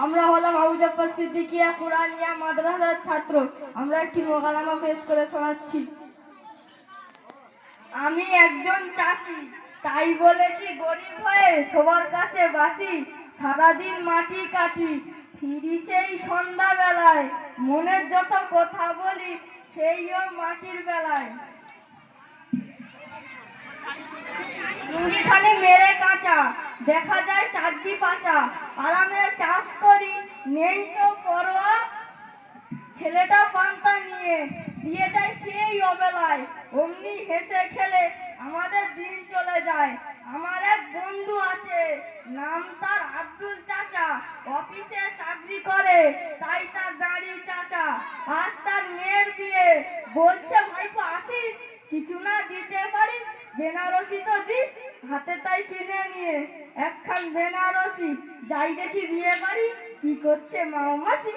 আমরা হলাম আবু জাফর সিদ্দিকিয়া কুরআনিয়া মাদ্রাসার ছাত্র। আমরা একটি মোকালামা পেশ করে শোনাচ্ছি। আমি একজন চাষি, তাই বলে কি গরিব হয়ে সবার কাছে বাসি? সারাদিন মাটি কাটি, ফিরি সেই সন্ধ্যা বেলায়, মনের যত কথা বলি সেইও মাটির বেলায়। লুঙ্গিখানি মেরে কাঁচা, দেখা যায় চারদি পাচা, আরামে চাষ করি নেই তো পরোয়া। ছেলেটা পান্তা নিয়ে দিয়ে যায় সেই অবেলায়, অমনি হেসে খেলে আমাদের দিন চলে যায়। আমার এক বন্ধু আছে, নাম তার আব্দুল চাচা, অফিসে চাকরি করে তাই তার গাড়ি চাচা। আজ তার মেয়ের বিয়ে, বলছে ভাইপো আসিস, কিছু না দিতে পারিস, বেনারসি তো দিস। হাতে তাই কিনে নিয়ে একখান বেনারসি, যাই দেখি বিয়ে বাড়ি কি করছে মা মাসি।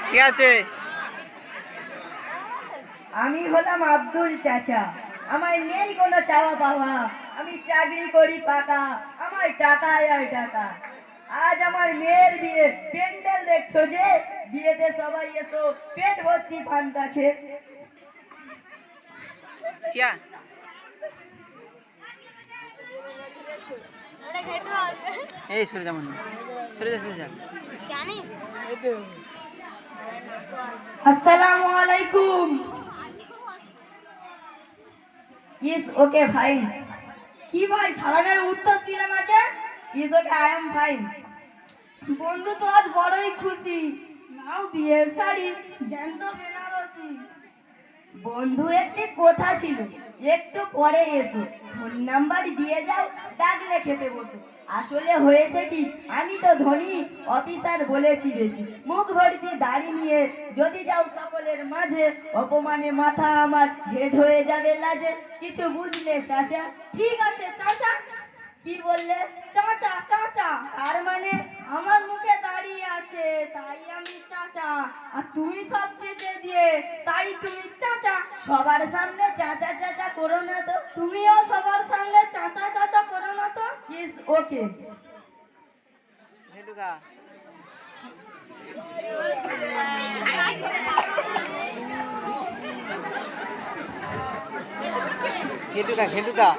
ঠিক আছে। আমি হলাম আব্দুল চাচা, আমার নেই কোনো চাওয়া পাওয়া, আমি চাকরি করি পাকা, আমার টাকায় আর টাকা। আজ আমার মেয়ের বিয়ে, প্যান্ডেল দেখছো যে, বিয়েতে সবাই এসো পেট ভর্তি পান্তা খেয়ে। এই সরে যা মনে, সরে যা, সরে যা। আসসালামু আলাইকুম। ইস ওকে ফাইন। কি ভাই সারাগার উত্তর দিলে না যে? ইস ওকে আই এম ফাইন। বন্ধু তো আজ বড়ই খুশি, নাও বিয়ের শাড়ি জ্যান্ত বেনারসি। বন্ধু একটি কথা ছিল, একটু পরে এসো, ফোন নাম্বার দিয়ে যাও, ডাকলে খেতে বসো। আসলে হয়েছে কি, আমি তো ধনী অফিসার বলেছি বেশি, মুখ ভর্তি দাড়ি নিয়ে যদি যাও সকলের মাঝে, অপমানে মাথা আমার হেড হয়ে যাবে লাজে। কিছু বুঝলে চাচা? ঠিক আছে চাচা। কি বললে? চাচা চাচা। আর মানে? আমার মুখে দাঁড়িয়ে আছে তাই আমি চাচা, আর তুমি সব চেটে দিয়ে তাই তুমি চাচা। সবার সামনে চাচা চাচা করো না তো। তুমিও সবার সামনে চাচা চাচা করো না তো। ইস ওকে। ঘেটুকা ঘেটুকা।